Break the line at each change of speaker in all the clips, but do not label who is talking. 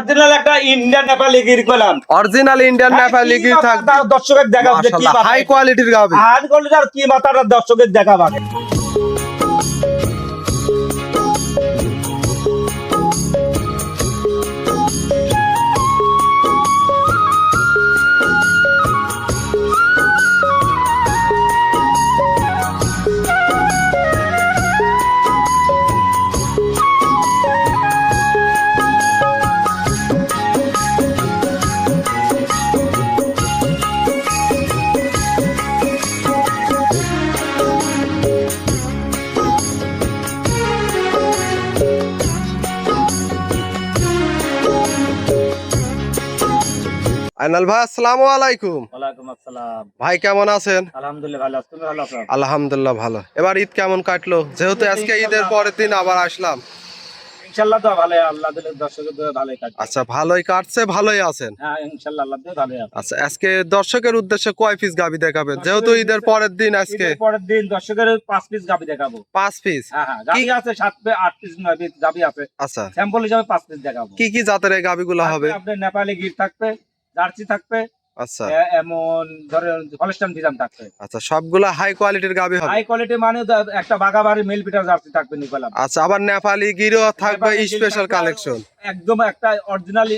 Original একটা Indian Nepali Gir করলাম।
Original Indian Nepali Gir থাকবে।
দর্শকের দেখাবো যে কি
হাই কোয়ালিটির গাভী।
আর করলে আর কি মাথাটা দর্শকের দেখাবো আগে।
আইনাল ভাই আসসালামু আলাইকুম।
ওয়ালাইকুম আসসালাম।
ভাই কেমন আছেন?
আলহামদুলিল্লাহ ভালো আছি, তুমি ভালো আছো?
আলহামদুলিল্লাহ ভালো। এবার ঈদ কেমন কাটলো? যেহেতু আজকে ঈদের পরের দিন আবার আসলাম।
ইনশাআল্লাহ তো ভালো, আল্লাহ দিলে দর্শকের দয়ে ভালোই কাটবে।
আচ্ছা, ভালোই কাটছে, ভালোই আছেন।
হ্যাঁ ইনশাআল্লাহ আল্লাহ দিয়ে ভালোই আছে।
আচ্ছা, আজকে দর্শকের উদ্দেশ্যে কয় পিস গাভী দেখাবেন? যেহেতু ঈদের পরের দিন আজকে
ঈদের পরের দিন দর্শকের 5 পিস গাবি দেখাবো।
5 পিস।
হ্যাঁ হ্যাঁ, গাবি আছে 7 পিস 8 পিস 9 পিস গাবি আছে।
আচ্ছা,
স্যাম্পল হিসেবে 5 পিস দেখাবো।
কি কি জাতের এই গাভীগুলো হবে?
আপনার নেপালি গির থাকবে, জার্সি থাকবে,
আচ্ছা
এমন ধরেন হলস্টাইন ফ্রিজিয়ান থাকবে।
আচ্ছা, সবগুলা হাই কোয়ালিটির গাভী হবে।
হাই কোয়ালিটি মানে তো একটা বাগাবাড়ি মেল পিটার জার্সি থাকবে নিকলাম।
আচ্ছা, আবার নেপালি গিরও থাকবে
নেপালি গির
স্পেশাল
থাকবে,
কালেকশন।
একদম একটা অরিজিনালি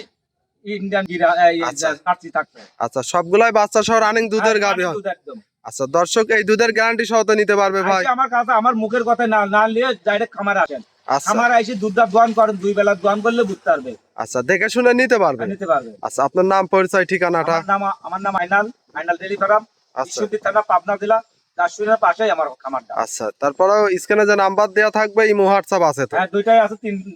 ইন্ডিয়ান গির
আচ্ছা।
জার্সি থাকবে।
আচ্ছা, সবগুলাই বাচ্চা সহ রানিং দুধের গাভী হবে।
দুধ একদম।
আচ্ছা, দর্শক এই দুধের গ্যারান্টি সহ তো নিতে পারবে ভাই?
আইসে আমার কাছে আমার মুখের কথা না না নিয়ে ডাইরেক্ট খামারে আসেন।
আচ্ছা
খামারে এসে দুধটা দোয়ান করেন, 2 বেলা দোয়ান করলে বুঝতে পারবে,
আচ্ছা, দেখে শুনে নিতে পারবে।
নিতে পারবে।
আচ্ছা, আপনার নাম পরিচয় ঠিকানাটা?
আমার নাম আইনাল ডেইরি ফার্ম,
আচ্ছা
ঈশ্বরদী থানা, পাবনা জেলা, দাসুরিয়ার পাশেই আমার খামারটা।
আচ্ছা, তারপরেও স্ক্রিনে যে নাম্বার দেওয়া থাকবে ইমো হোয়াটসঅ্যাপ আছে তো?
হ্যাঁ দুইটাই আছে,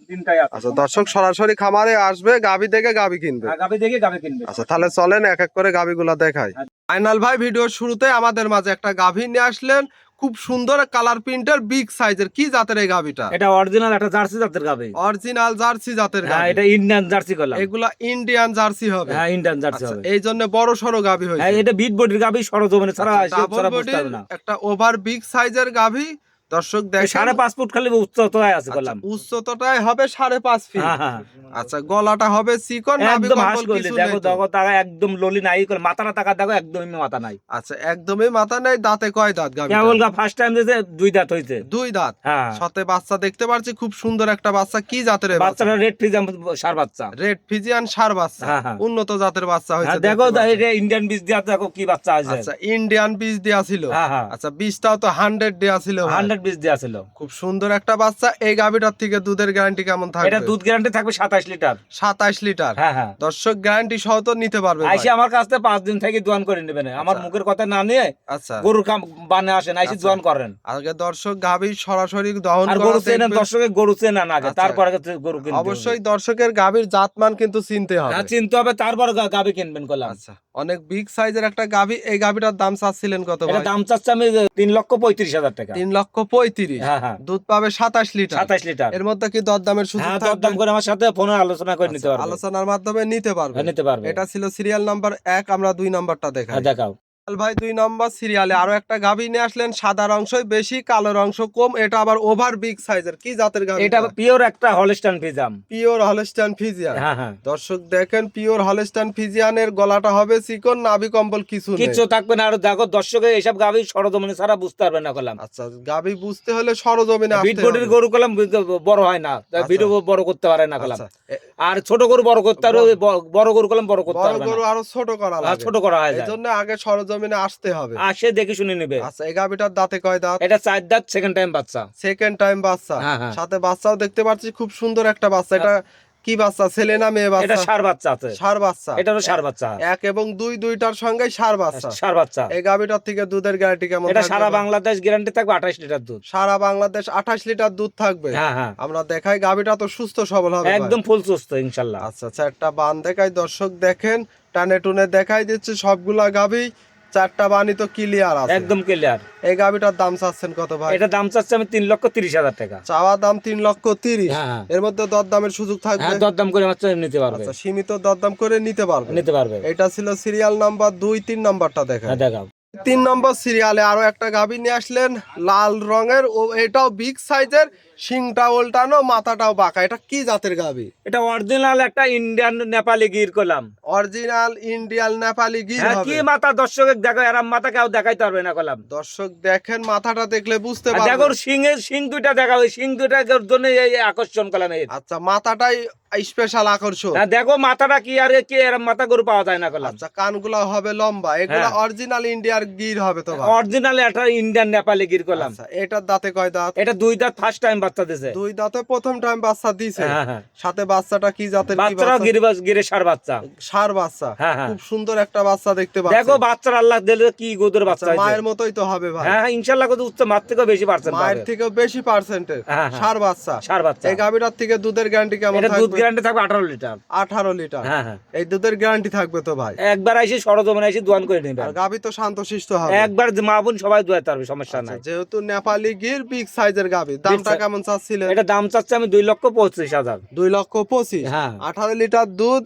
তিনটাই আছে।
আচ্ছা, দর্শক সরাসরি খামারে আসবে, গাভী দেখে গাভী কিনবে।
হ্যাঁ, গাভী দেখে গাভী কিনবে।
আচ্ছা, তাহলে চলেন এক এক করে গাভীগুলা দেখাই।
হ্যাঁ।
আইনাল ভাই ভিডিওর শুরুতে আমাদের মাঝে একটা গাভী নিয়ে আসলেন, খুব সুন্দর কালার প্রিন্টের বিগ সাইজের। কি জাতের এই গাভীটা?
এটা অরিজিনাল একটা জার্সি জাতের গাভী।
অরিজিনাল জার্সি জাতের
হ্যাঁ,
গাভী।
এটা ইন্ডিয়ান জার্সি করলাম।
এগুলা ইন্ডিয়ান জার্সি হবে।
হ্যাঁ, ইন্ডিয়ান জার্সি
আচ্ছা,
হবে।
এই জন্য বড় সরো গাভী
হ্যাঁ,
হয়েছে।
এটা বিট বডির গাভী, সরজমিনে ছাড়া
আচ্ছা, ডাবল
ছাড়া বুঝতে
বডির
পারবে না।
একটা ওভার বিগ সাইজের গাভী। দর্শক দেখেন
5.5 ফুট খালি উচ্চতায় আছে
আচ্ছা,
করলাম।
উচ্চতাটাই হবে 5.5 ফিট।
হ্যাঁ হ্যাঁ,
আচ্ছা, গলাটা হবে চিকন, নাভি
একদম হাস
কম্বল
করলে
কিছু
দেখো
নেই তো?
দেখো তারা একদম ললি নাই করে মাথাটা টাকা দেখো, একদমই মাথা নাই।
আচ্ছা, একদমই মাথা নেই। দাঁতে কয় দাঁত গাভীটা?
কেবল ফার্স্ট টাইম দিয়েছে 2 দাঁত হইছে।
2 দাঁত।
হ্যাঁ,
সাথে বাচ্চা দেখতে পাচ্ছি, খুব সুন্দর একটা বাচ্চা। কি জাতের এই বাচ্চা?
বাচ্চাটা রেড ফ্রিজিয়ান সার বাচ্চা।
রেড ফিজিয়ান ষাঁড় বাচ্চা।
হ্যাঁ, হ্যাঁ।
উন্নত জাতের বাচ্চা হয়েছে।
হ্যাঁ, দেখো এটা ইন্ডিয়ান বীজ দিয়া দেখো কি বাচ্চা আছে।
আচ্ছা, ইন্ডিয়ান বীজ দেয়া ছিল।
হ্যাঁ হ্যাঁ,
আচ্ছা, বীজটাও তো 100 দেয়া ছিল ভাই।
100 বীজ দেয়া ছিল।
খুব সুন্দর একটা বাচ্চা। এই গাভীটার থেকে দুধের গ্যারান্টি কেমন থাকবে?
এটা দুধ গ্যারান্টি থাকবে 27 লিটার।
27 লিটার।
হ্যাঁ হ্যাঁ,
দর্শক গ্যারান্টি সহ তো নিতে পারবে ভাই?
আইসে আমার কাছ থেকে 5 দিন থেকে দোয়ান করে নেবেন। আমার মুখের কথা না নিয়ে
আচ্ছা,
গরুর বানে আসেন, আইসে
আচ্ছা।
দোয়ান করেন।
আগে দর্শক গাভী সরাসরি দহন
আর
করা
গরু চেনেন,
দেখবে।
দর্শকের গরু চেনেন আগে,
আচ্ছা।
তারপরে গরু কিনবেন।
অবশ্যই দর্শকের গাভীর জাতমান কিন্তু চিনতে হবে।
হ্যাঁ, চিনতে হবে, তারপর গাভী কিনবেন করলাম।
আচ্ছা, অনেক বিগ সাইজের একটা গাভী। এই গাভীটার দাম চাচ্ছিলেন কত
এটা
ভাই?
দাম চাচ্ছে আমি 3,35,000 টাকা।
3,35,000।
হ্যাঁ হ্যাঁ,
দুধ পাবে 27 লিটার।
27 লিটার।
এর মধ্যে কি দরদামের সুযোগ
হ্যাঁ,
থাকবে?
দরদাম করে আমার সাথে ফোনে আলোচনা করে নিতে
আচ্ছা,
পারবে।
আলোচনার মাধ্যমে নিতে পারবে।
হ্যাঁ, নিতে পারবে।
এটা ছিল সিরিয়াল নাম্বার 1। আমরা 2 নাম্বারটা দেখাই।
হ্যাঁ, দেখাও।
ভাই 2 নম্বর সিরিয়ালে আরো একটা গাভী নিয়ে আসলেন, সাদার অংশই বেশি, কালোর অংশ কম। এটা আবার ওভার বিগ সাইজের। কি জাতের গাভী?
এটা পিওর একটা Holstein Friesian.
Pure Holstein Friesian.
হ্যাঁ হ্যাঁ,
দর্শক দেখেন, পিওর হলস্টাইন ফিজিয়ানের গলাটা হবে চিকন, নাভি কম্বল কিছু নেই।
কিছু থাকবে না। আর দেখো দর্শকে এইসব গাভী সরজমিনে ছাড়া বুঝতে পারবে না করলাম।
আচ্ছা, গাভী বুঝতে হলে সরজমিনে আসতে
বিট বডির
হবে।
গরু করলাম বড় হয় না, ভিডিও বড় করতে পারে না করলাম।
আচ্ছা,
আর ছোট গরু বড় করতে পারবে, বড় গরু করলাম বড় করতে
বড়
পারবে
গরু
না।
আরো ছোট করা
আর
লাগে।
ছোট করা হয় যায়।
এজন্য আগে সরজমিনে আসতে হবে।
আসে দেখে শুনে নেবে।
আচ্ছা, এই গাভীটার দাঁতে কয় দাঁত?
এটা 4 দাঁত, সেকেন্ড টাইম বাচ্চা।
সেকেন্ড টাইম বাচ্চা।
হ্যাঁ, হ্যাঁ।
সাথে বাচ্চাও দেখতে পাচ্ছি, খুব সুন্দর একটা বাচ্চা। এটা কি বাচ্চা, ছেলে না মেয়ে
এটা
বাচ্চা?
ষাঁড় বাচ্চা আছে।
ষাঁড় বাচ্চা।
এটারও ষাঁড় বাচ্চা।
1 এবং 2 দুইটার সঙ্গে ষাঁড় বাচ্চা।
ষাঁড় বাচ্চা।
এই গাভীটার থেকে দুধের গ্যারান্টি কেমন
এটা
থাকবে
সারা
ভাই?
বাংলাদেশ গ্যারান্টি থাকবে 28 লিটার দুধ।
সারা বাংলাদেশ 28 লিটার দুধ থাকবে।
হ্যাঁ হ্যাঁ,
আমরা দেখাই গাভীটা তো সুস্থ সবল হবে ভাই।
একদম ফুল সুস্থ ইনশাআল্লাহ।
আচ্ছা আচ্ছা, একটা বান দেখাই। দর্শক দেখেন, টানে টুনে দেখাই দিচ্ছে সবগুলা গাভী। 4টা বানই তো ক্লিয়ার আছে,
একদম ক্লিয়ার।
এই গাভীটার দাম চাচ্ছেন কত ভাই?
এটা দাম চাচ্ছে আমি 3,30,000 টাকা।
চাওয়া দাম 3,30,000।
হ্যাঁ, হ্যাঁ।
এর মধ্যে দরদামের সুযোগ থাকবে?
হ্যাঁ, দরদাম করে মাত্র নিতে পারবে।
আচ্ছা, সীমিত দরদাম করে নিতে পারবে।
নিতে পারবে।
এটা ছিল সিরিয়াল নাম্বার 2। 3 নাম্বারটা দেখেন।
হ্যাঁ, দেখাও।
3 নম্বর সিরিয়ালে আরো একটা গাভী নিয়ে আসলেন, লাল রঙের। ও এটাও বিগ সাইজের। শিংটা উল্টানো, মাথাটাও বাঁকা, এটা কি জাতের গাভী?
এটা অরিজিনাল একটা ইন্ডিয়ান নেপালি গির করলাম।
অরিজিনাল ইন্ডিয়ান নেপালি গির
হ্যাঁ,
হবে।
কি মাথা দর্শক দেখো, এরম মাথা কেউ দেখাইতে পারবে না করলাম।
দর্শক দেখেন, মাথাটা দেখলে বুঝতে
দেখো
পারবেন।
সিং দুইটা দেখা, ওই সিং দুইটার জন্য এই আকর্ষণ করলাম।
আচ্ছা, মাথাটাই স্পেশাল আকর্ষণ।
হ্যাঁ, দেখো মাথাটা কি, আর কি এরম মাথা গরু পাওয়া যায় না করলাম।
আচ্ছা, কানগুলো হবে লম্বা, এগুলো
হ্যাঁ।
অরিজিনাল ইন্ডিয়ার গির হবে তো ভাই?
অরিজিনাল একটা ইন্ডিয়ান নেপালি গির করলাম।
আচ্ছা, এটার দাঁতে কয় দাঁত?
এটা 2 দাঁত, ফার্স্ট টাইম বাচ্চা দিছে।
2 দাঁতে প্রথম টাইম বাচ্চা দিছে।
হ্যাঁ, হ্যাঁ।
সাথে বাচ্চাটা কি জাতের? কি
বাচ্চারাও
বাচ্চা?
গিরে সার বাচ্চা।
ষাঁড় বাচ্চা।
হ্যাঁ, হ্যাঁ।
খুব সুন্দর একটা বাচ্চা দেখতে পাচ্ছি।
দেখো বাচ্চার আল্লাহ দিলে কি গোদের বাচ্চা
আচ্ছা,
হয়েছে।
মায়ের মতোই তো হবে ভাই?
হ্যাঁ, হ্যাঁ, ইনশাআল্লাহ কত উচ্চ, মার থেকেও বেশি পার্সেন্ট
মায়ের থেকেও বেশি পার্সেন্টের
হ্যাঁ, হ্যাঁ।
ষাঁড় বাচ্চা।
সার বাচ্চা।
এই গাভীটার থেকে দুধের গ্যারান্টি কেমন
এটা দুধ
থাকবে?
গ্যারান্টি থাকবে 18 লিটার।
18 লিটার।
হ্যাঁ, হ্যাঁ।
এই দুধের গ্যারান্টি থাকবে তো ভাই?
একবার এসে সরজমিনে এসে দোয়ান করে নিবে।
আর গাভী তো শান্তশিষ্ট হবে।
একবার মা বোন সবাই দোয়াতে পারবে, সমস্যা
আচ্ছা,
নাই।
যেহেতু নেপালি গির বিগ সাইজের গাভী, দামটা
size।
কেমন চাচ্ছিলেন?
এটা দাম চাচ্ছে আমি 2,25,000।
2,25,000।
হ্যাঁ।
18 লিটার দুধ,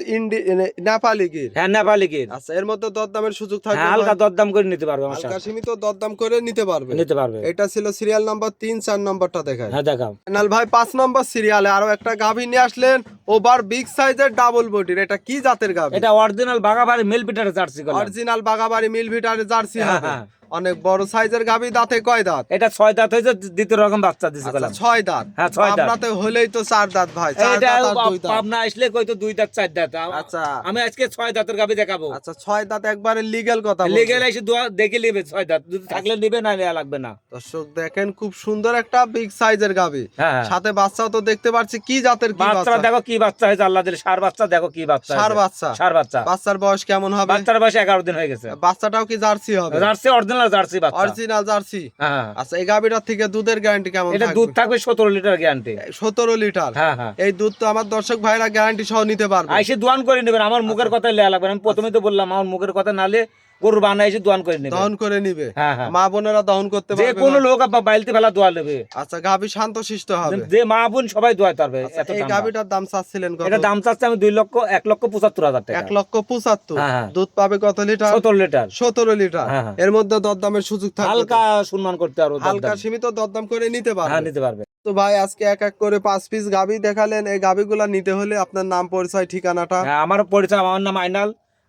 নেপালি গির।
হ্যাঁ, নেপালি গির।
আচ্ছা, এর মধ্যে দরদামের সুযোগ থাকবে?
হ্যাঁ, হালকা দরদাম করে নিতে পারবে, আমার
হালকা
সাথে
সীমিত দরদাম করে নিতে পারবে।
নিতে পারবে।
এটা ছিল সিরিয়াল নাম্বার 3, 4 নম্বরটা দেখায়।
হ্যাঁ, দেখাও।
ফাইনাল ভাই 5 নম্বর সিরিয়ালে আরো একটা গাভী নিয়ে আসলেন, ওভার বিগ সাইজের ডাবল বডির। এটা কি জাতের গাভী?
এটা অরিজিনাল বাগাবাড়ি মিল পিটারের জার্সি করলাম।
অরিজিনাল বাগাবাড়ি মিল ভিটারের জার্সি
হ্যাঁ,
হবে।
হ্যাঁ।
অনেক বড় সাইজের গাভী, দাঁতে কয় দাঁত?
এটা 6 দাঁত হয়েছে, দ্বিতীয় রকম বাচ্চা দিছে
আচ্ছা,
করলাম।
6 দাঁত।
হ্যাঁ, 6 দাঁত।
আপনাতে হলেই তো 4 দাঁত ভাই। 4
এটা
দাঁত আর 2 দাঁত।
পাবনা আসলে কইতো 2 দাঁত 4 দাঁত।
আচ্ছা।
আমি আজকে 6 দাঁতের গাবি দেখাবো।
আচ্ছা, 6 দাঁত একবারে লিগ্যাল কথা বলছেন।
লিগেল এসে দেখে নিবে 6 দাঁত, যদি থাকলে নিবে, না নেওয়া লাগবে না।
দর্শক দেখেন, খুব সুন্দর একটা বিগ সাইজের গাভী।
হ্যাঁ, হ্যাঁ।
সাথে বাচ্চাও তো দেখতে পাচ্ছি। কি জাতের? কি
বাচ্চারা
বাচ্চা?
দেখো কি বাচ্চা হয়েছে, আল্লাহ দিলে সার বাচ্চা। দেখো কি বাচ্চা
ষাঁড়
হয়েছে।
বাচ্চা।
ষাঁড় বাচ্চা।
বাচ্চার বয়স কেমন হবে?
বাচ্চার বয়স 11 দিন হয়ে গেছে।
বাচ্চাটাও কি জার্সি হবে?
জার্সি, অরিজিনাল জার্সি বাচ্চা।
Original jersey.
হ্যাঁ।
আচ্ছা, এই গাভীটার থেকে দুধের গ্যারান্টি কেমন
এটা
থাকবে?
দুধ থাকবে 17 লিটার গ্যারান্টি।
17 লিটার।
হ্যাঁ, হ্যাঁ।
এই দুধ তো আমার দর্শক ভাইরা গ্যারান্টি সহ নিতে পারবে।
আইসে দোয়ান করে নেবেন, আমার মুখের কথা লেয়া লাগবে না। আমি প্রথমে তো বললাম, আমার মুখের কথা নালে গরুর বানা এসে দোয়ান করে নেবে।
দহন করে নিবে।
হ্যাঁ, হ্যাঁ।
মা বোনেরা দহন করতে
যে
পারবে।
কোনো লোক বাইলতে ফেলা দোয়া নেবে।
আচ্ছা, গাভী শান্তশিষ্ট হবে।
যে মা বোন সবাই দোয়াতে পারবে।
আচ্ছা,
এত
এই
দাম।
গাভীটার দাম চাচ্ছিলেন কত?
এটা দাম চাচ্ছে আমি 1,75,000 টাকা।
1,75,000।
হ্যাঁ, হ্যাঁ।
দুধ পাবে কত লিটার?
17 লিটার।
17 লিটার।
হ্যাঁ, হ্যাঁ।
এর মধ্যে দরদামের সুযোগ থাকবে তো?
হালকা সম্মান করতে পারবো,
হালকা
দরদাম।
সীমিত দরদাম করে নিতে
হ্যাঁ,
পারবে।
নিতে পারবে।
তো ভাই, আজকে এক এক করে 5 পিস গাভী দেখালেন। এই গাভীগুলা নিতে হলে আপনার নাম, পরিচয়, ঠিকানাটা।
হ্যাঁ, আমার পরিচয়, আমার নাম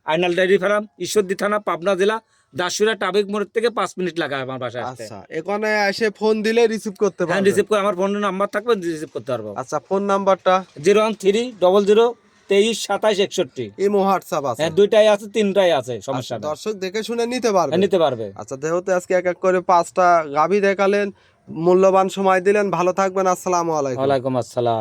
আইনাল ডেইরি ফার্ম, ঈশ্বরদী থানা, পাবনা জেলা, দাসুরা ট্রাফিক মোড় থেকে 5 মিনিট লাগায় আমার বাসায় আসতে।
আচ্ছা, এখানে এসে ফোন দিলে রিসিভ করতে
হ্যাঁ,
পারবে?
রিসিভ করে, আমার ফোন নাম্বার থাকবে, রিসিভ করতে পারবো।
আচ্ছা, ফোন নাম্বারটা?
01300232761।
ইমো, হোয়াটসঅ্যাপ আছে?
হ্যাঁ, 2টাই আছে, 3টাই আছে, সমস্যা
আচ্ছা,
নেই।
দর্শক দেখে শুনে নিতে পারবে।
হ্যাঁ, নিতে পারবে।
আচ্ছা, যেহেতু আজকে এক এক করে 5টা গাভী দেখালেন, মূল্যবান সময় দিলেন, ভালো থাকবেন। আসসালামু আলাইকুম।
ওয়ালাইকুম আসসালাম।